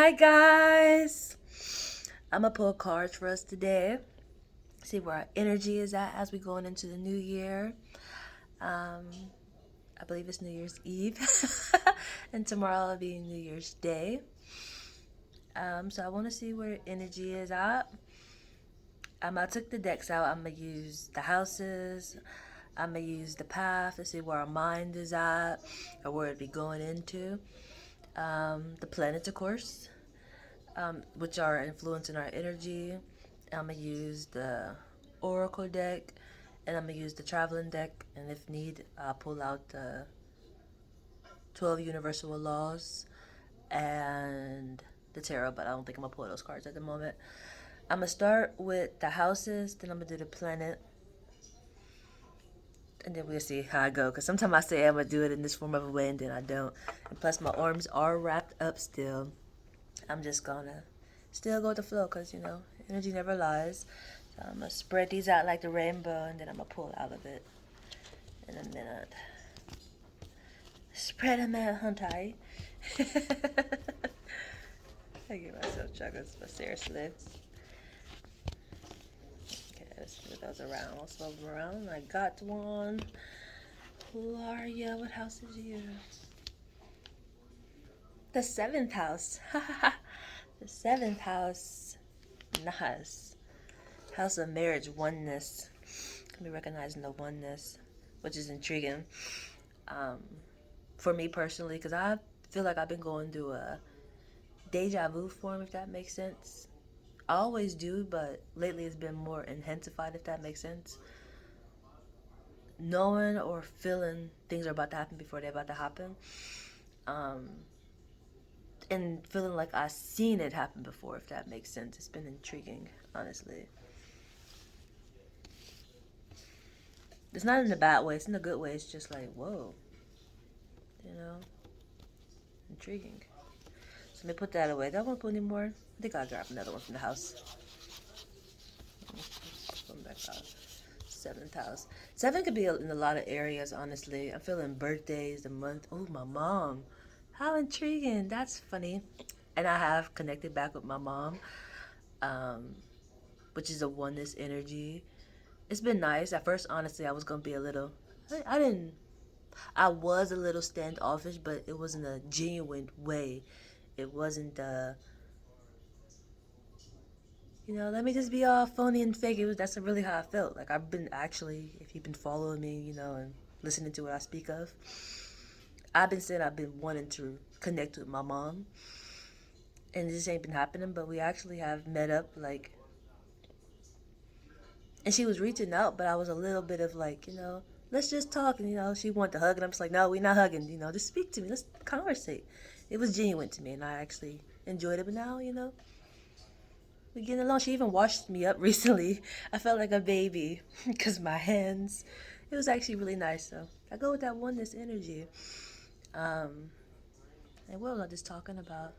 Hi guys! I'm gonna pull cards for us today. See where our energy is at as we going into the new year. Um, I believe it's New Year's Eve, and tomorrow will be New Year's Day. So I want to see where energy is at. I took the decks out. I'm gonna use the houses. I'm gonna use the path to see where our mind is at or where it be going into. The planets, of course, which are influencing our energy. I'm gonna use the Oracle deck, and I'm gonna use the Traveling deck, and if need, I'll pull out the 12 Universal Laws and the Tarot, but I don't think I'm gonna pull those cards at the moment. I'm gonna start with the houses, then I'm gonna do the planet, and then we'll see how I go. Because sometimes I say I'm gonna do it in this form of a way, and then I don't. And plus, my arms are wrapped up still. I'm just gonna still go with the flow, because energy never lies. So I'm gonna spread these out like the rainbow, and then I'm gonna pull out of it in a minute. Spread them out, hunty. I give myself chuckles, but seriously. Okay, let's move those around. Let's move them around. I got one. Who are you? What house is you? The seventh house. The seventh house. Nice. House of marriage, oneness. Can be recognizing the oneness, which is intriguing. Um, for me personally, because I feel like I've been going through a deja vu form, if that makes sense. I always do, but lately it's been more intensified, if that makes sense. Knowing or feeling things are about to happen before they're about to happen. Um, and feeling like I've seen it happen before, if that makes sense. It's been intriguing, honestly. It's not in a bad way, it's in a good way. It's just like, whoa, you know, intriguing. So let me put that away. Do I want to put any more? I think I'll grab another one from the house. Put them back out. Seventh house. Seven could be in a lot of areas, honestly. I'm feeling birthdays, the month. Oh, my mom. How intriguing. That's funny. And I have connected back with my mom, um, which is a oneness energy. It's been nice. At first, honestly, I was going to be a little. I didn't. I was a little standoffish, but it was in a genuine way. It wasn't let me just be all phony and fake. That's really how I felt. Like I've been actually, if you've been following me, and listening to what I speak of, I've been saying I've been wanting to connect with my mom, and this ain't been happening. But we actually have met up, like, and she was reaching out, but I was a little bit of like, let's just talk, and she wanted to hug, and I'm just like, no, we're not hugging. Just speak to me. Let's conversate. It was genuine to me, and I actually enjoyed it. But now, we getting along. She even washed me up recently. I felt like a baby because my hands. It was actually really nice. So I go with that oneness energy. Um, and what was I just talking about?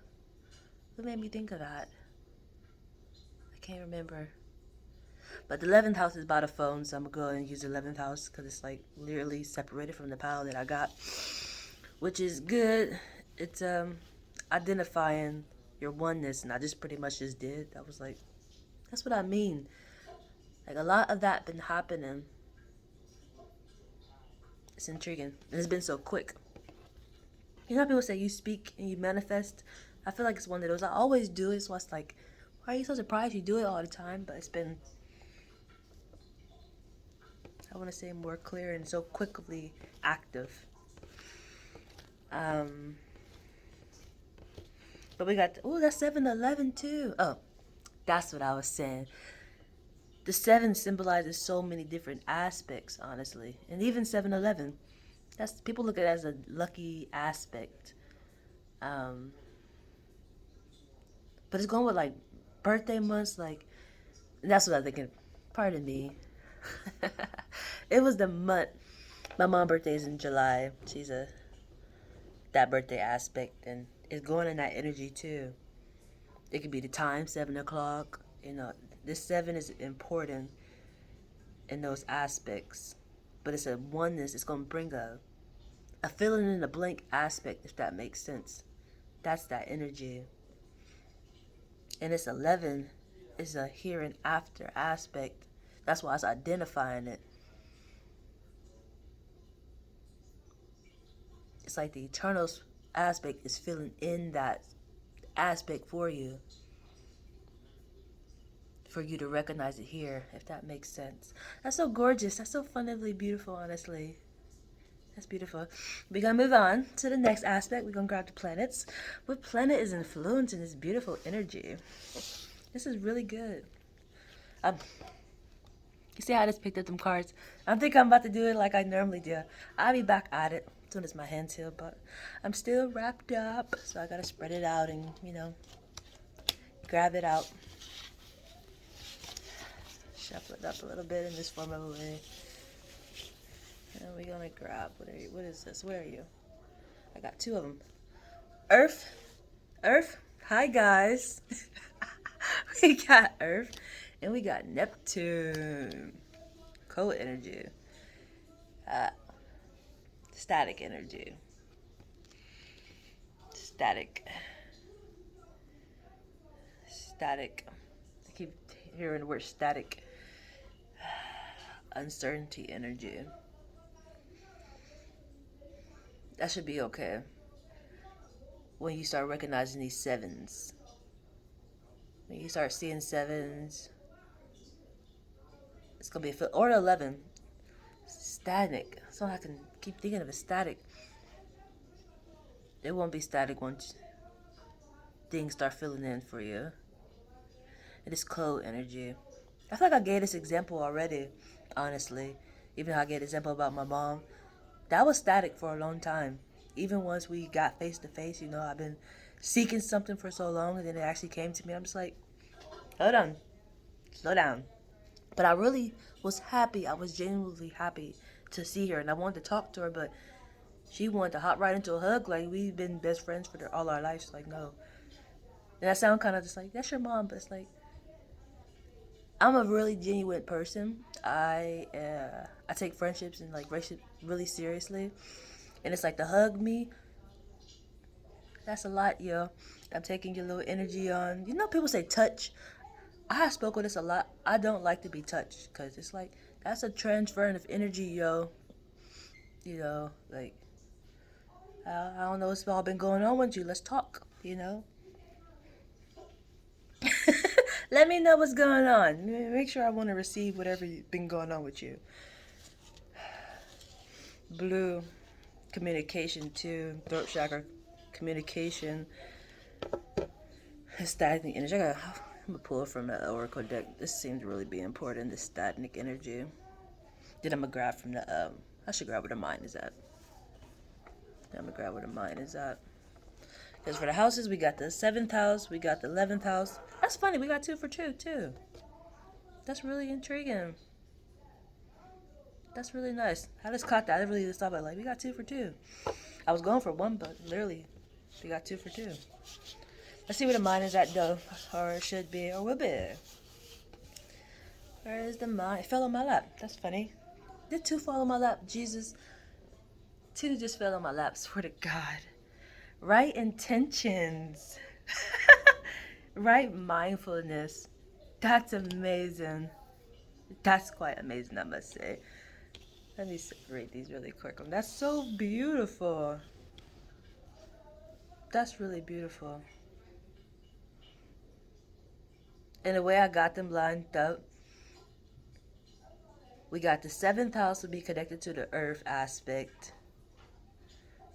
What made me think of that? I can't remember. But the 11th house is by the phone, so I'm gonna go and use the 11th house because it's like literally separated from the pile that I got, which is good. It's identifying your oneness, and I just pretty much just did. I was like, that's what I mean. Like a lot of that been happening. It's intriguing. And it's been so quick. How people say you speak and you manifest? I feel like it's one of those. I always do it, so it's like, why are you so surprised you do it all the time? But it's been, I want to say, more clear and so quickly active. Um, but we got, that's 7-Eleven too. Oh, that's what I was saying. The 7 symbolizes so many different aspects, honestly. And even 7-Eleven. That's, people look at it as a lucky aspect. Um, but it's going with like birthday months, like that's what I'm thinking. Pardon me. It was the month. My mom's birthday is in July. She's a that birthday aspect, and it's going in that energy too. It could be the time, 7 o'clock. This 7 is important in those aspects, but it's a oneness. It's gonna bring a filling in the blank aspect, if that makes sense. That's that energy. And this 11 is a here and after aspect. That's why it's identifying it. It's like the eternal aspect is filling in that aspect for you to recognize it here, if that makes sense. That's so gorgeous. That's so fundamentally beautiful, honestly. That's beautiful. We're going to move on to the next aspect. We're going to grab the planets. What planet is influencing this beautiful energy? This is really good. You see how I just picked up them cards? I think I'm about to do it like I normally do. I'll be back at it as soon as my hands heal, but I'm still wrapped up, so I got to spread it out and, grab it out. Shuffle it up a little bit in this form of a way. And we're going to grab, what is this? Where are you? I got two of them. Earth. Hi, guys. We got Earth. And we got Neptune. Cold energy. Static energy. Static. I keep hearing the word static. Uncertainty energy. That should be okay when you start recognizing these sevens. When you start seeing sevens, it's going to be or 11. Static. So I can keep thinking of it. Static. It won't be static once things start filling in for you. It is cold energy. I feel like I gave this example already, honestly. Even though I gave an example about my mom. That was static for a long time. Even once we got face to face, I've been seeking something for so long, and then it actually came to me. I'm just like, hold on, slow down. But I really was happy. I was genuinely happy to see her, and I wanted to talk to her, but she wanted to hop right into a hug like we've been best friends for all our lives. Like, no. And I sound kind of just like, that's your mom, but it's like, I'm a really genuine person. I take friendships and like relationships really seriously, and it's like to hug me. That's a lot, yo. I'm taking your little energy on. People say touch. I have spoken this a lot. I don't like to be touched because it's like that's a transferring of energy, yo. Like I don't know what's all been going on with you. Let's talk. Let me know what's going on. Make sure I want to receive whatever's been going on with you. Blue, communication too. Throat chakra, communication. Static energy. I'm gonna pull from the Oracle deck. This seems to really be important. This static energy. Then I'm gonna grab from the. I should grab where the mind is at. Because for the houses, we got the 7th house, we got the 11th house. That's funny, we got 2 for 2, too. That's really intriguing. That's really nice. I just caught that. I really just thought about we got 2 for 2. I was going for 1, but literally, we got 2 for 2. Let's see where the mind is at, though. Or it should be, or will be. Where is the mind? It fell on my lap. That's funny. Did 2 fall on my lap? Jesus. 2 just fell on my lap. Swear to God. Right intentions. Right mindfulness. That's amazing. That's quite amazing, I must say. Let me separate these really quick. That's so beautiful. That's really beautiful. And the way I got them lined up, we got the 7th house will be connected to the earth aspect.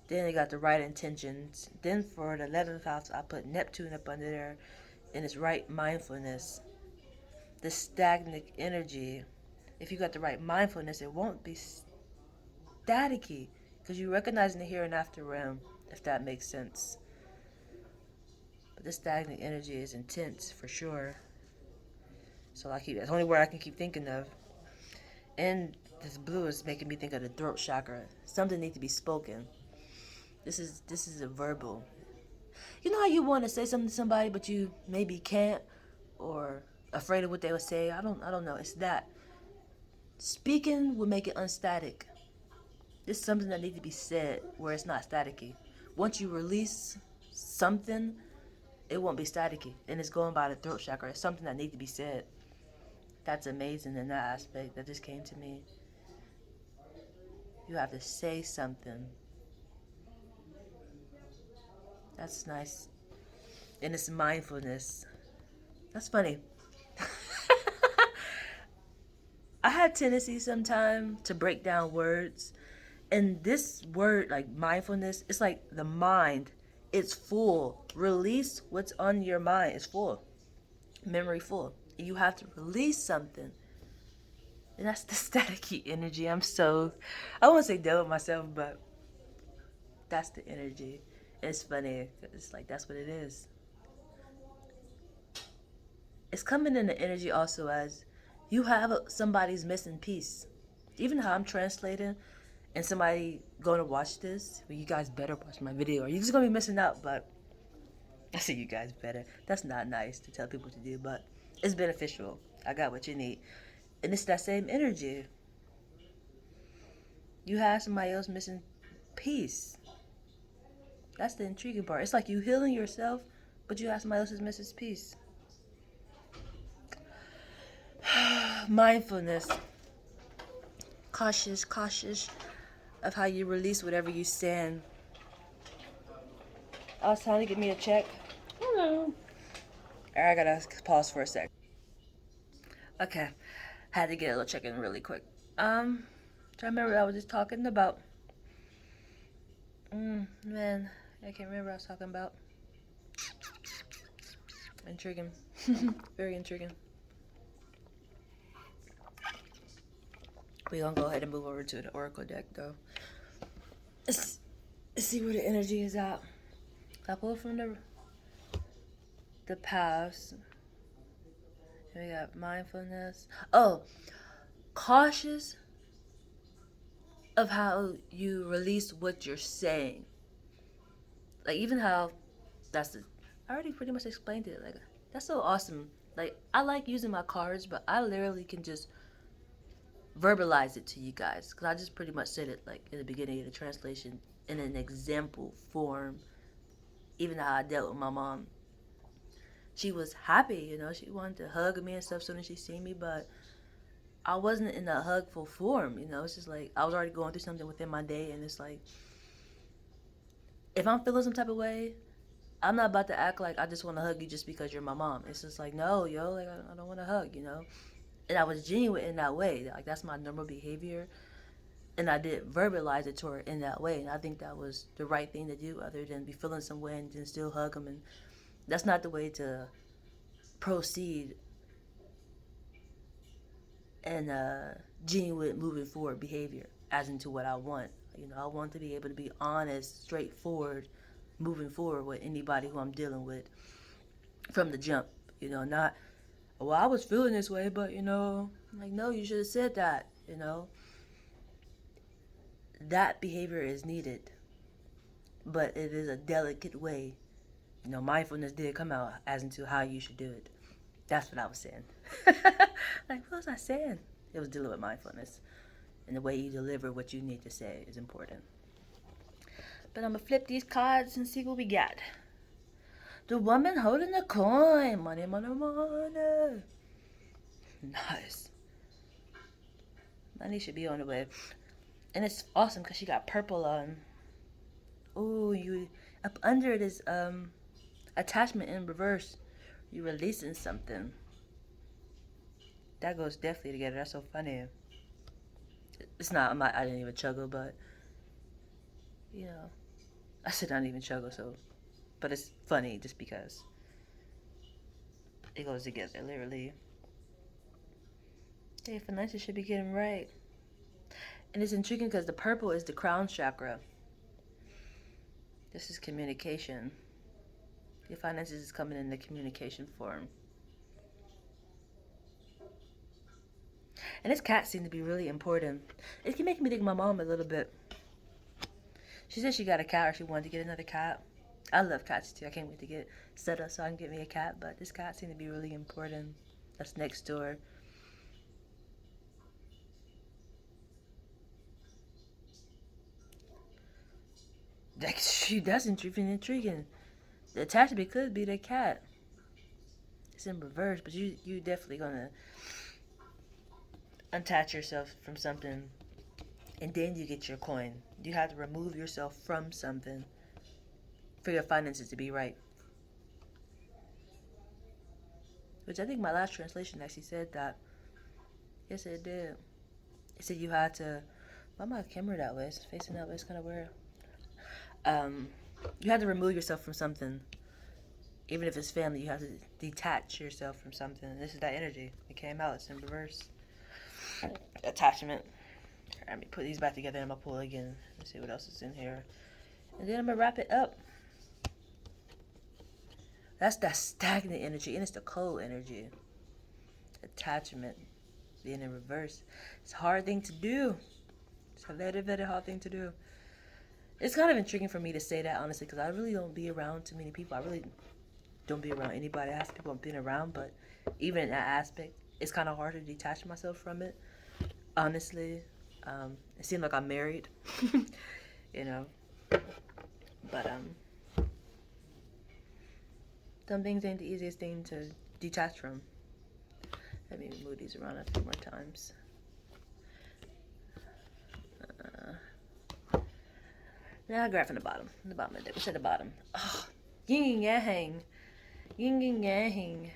Then they got the right intentions. Then for the 11th house, I put Neptune up under there in its right mindfulness. The stagnant energy. If you got the right mindfulness, it won't be staticky because you're recognizing the here and after realm, if that makes sense. But the stagnant energy is intense for sure. So that's the only word I can keep thinking of. And this blue is making me think of the throat chakra. Something needs to be spoken. This is a verbal. You know how you want to say something to somebody, but you maybe can't, or afraid of what they would say. I don't know. It's that. Speaking will make it unstatic. This is something that needs to be said where it's not staticky. Once you release something, it won't be staticky. And it's going by the throat chakra. It's something that needs to be said. That's amazing in that aspect. That just came to me. You have to say something. That's nice. And it's mindfulness. That's funny. I had tendency sometimes to break down words. And this word, like mindfulness, it's like the mind. It's full. Release what's on your mind. It's full. Memory full. You have to release something. And that's the staticky energy. I won't say done with myself, but that's the energy. It's funny. It's like, that's what it is. It's coming in the energy also as you have somebody's missing piece. Even how I'm translating and somebody going to watch this, well, you guys better watch my video or you're just going to be missing out. But I say you guys better. That's not nice to tell people to do, but it's beneficial. I got what you need. And it's that same energy. You have somebody else missing piece. That's the intriguing part. It's like you healing yourself, but you have somebody else's missing piece. Mindfulness. Cautious of how you release whatever you send. I was trying to get me a check. Hello. I gotta pause for a sec. Okay. Had to get a little check in really quick. Trying to remember what I was just talking about. Man, I can't remember what I was talking about. Intriguing. Very intriguing. We're gonna go ahead and move over to the Oracle deck though. Let's see where the energy is at. I pulled from the past. And we got mindfulness. Oh, cautious of how you release what you're saying. Like even how I already pretty much explained it. Like that's so awesome. Like I like using my cards, but I literally can just verbalize it to you guys because I just pretty much said it like in the beginning of the translation in an example form. Even how I dealt with my mom, she was happy, you know, she wanted to hug me and stuff as soon as she seen me, but I wasn't in a hugful form, you know. It's just like I was already going through something within my day, and it's like if I'm feeling some type of way, I'm not about to act like I just want to hug you just because you're my mom. It's just like, no, yo, like I don't want to hug, you know. And I was genuine in that way. Like that's my normal behavior. And I did verbalize it to her in that way. And I think that was the right thing to do other than be feeling some way and then still hug them. And that's not the way to proceed and genuine moving forward behavior as into what I want. You know, I want to be able to be honest, straightforward, moving forward with anybody who I'm dealing with from the jump. You know, not, well, I was feeling this way, but, you know, like, no, you should have said that, you know. That behavior is needed, but it is a delicate way. You know, mindfulness did come out as into how you should do it. That's what I was saying. Like, what was I saying? It was dealing with mindfulness. And the way you deliver what you need to say is important. But I'm going to flip these cards and see what we got. The woman holding the coin. Money, money, money. Nice. Money should be on the way. And it's awesome because she got purple on. Ooh, you up under it is attachment in reverse. You're releasing something. That goes definitely together. That's so funny. It's not, I didn't even chuggle, but you know, I said I didn't even chuggle, so, but it's funny just because it goes together, literally. Hey, finances should be getting right. And it's intriguing because the purple is the crown chakra. This is communication. Your finances is coming in the communication form. And this cat seemed to be really important. It can make me think of my mom a little bit. She said she got a cat or she wanted to get another cat. I love cats too. I can't wait to get set up so I can get me a cat. But this cat seemed to be really important. That's next door. That's intriguing. The attachment could be the cat. It's in reverse, but you definitely gonna unattach yourself from something, and then you get your coin. You have to remove yourself from something for your finances to be right. Which I think my last translation actually said that. Yes, it did. It said you had to. Why my camera that way? It's facing that way. It's kind of weird. Um, you have to remove yourself from something. Even if it's family, you have to detach yourself from something. This is that energy. It came out. It's in reverse. Attachment. Let me put these back together in my pool again. Let's see what else is in here. And then I'm going to wrap it up. That's that stagnant energy, and it's the cold energy. Attachment being in reverse. It's a hard thing to do. It's a very, very hard thing to do. It's kind of intriguing for me to say that, honestly, because I really don't be around too many people. I really don't be around anybody. I have people I've been around, but even in that aspect, it's kind of hard to detach myself from it, honestly. It seems like I'm married, you know, but some things ain't the easiest thing to detach from. Let me move these around a few more times. Now I grab from the bottom. The bottom of it. What's at the bottom? Oh, yin yang. Yin yang.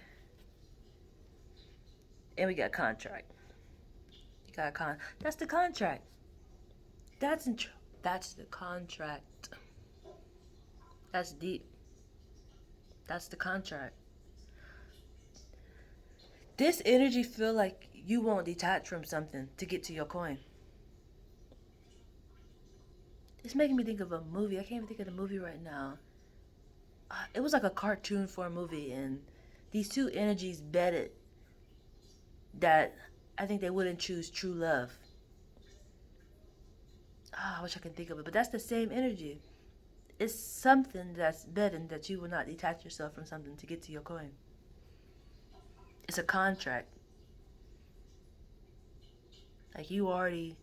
And we got contract. You got That's the contract. That's the contract. That's deep. That's the contract. This energy feel like you won't detach from something to get to your coin. It's making me think of a movie. I can't even think of the movie right now. It was like a cartoon for a movie, and these two energies betted that I think they wouldn't choose true love. I wish I could think of it, but that's the same energy. It's something that's betting that you will not detach yourself from something to get to your coin. It's a contract. Like you already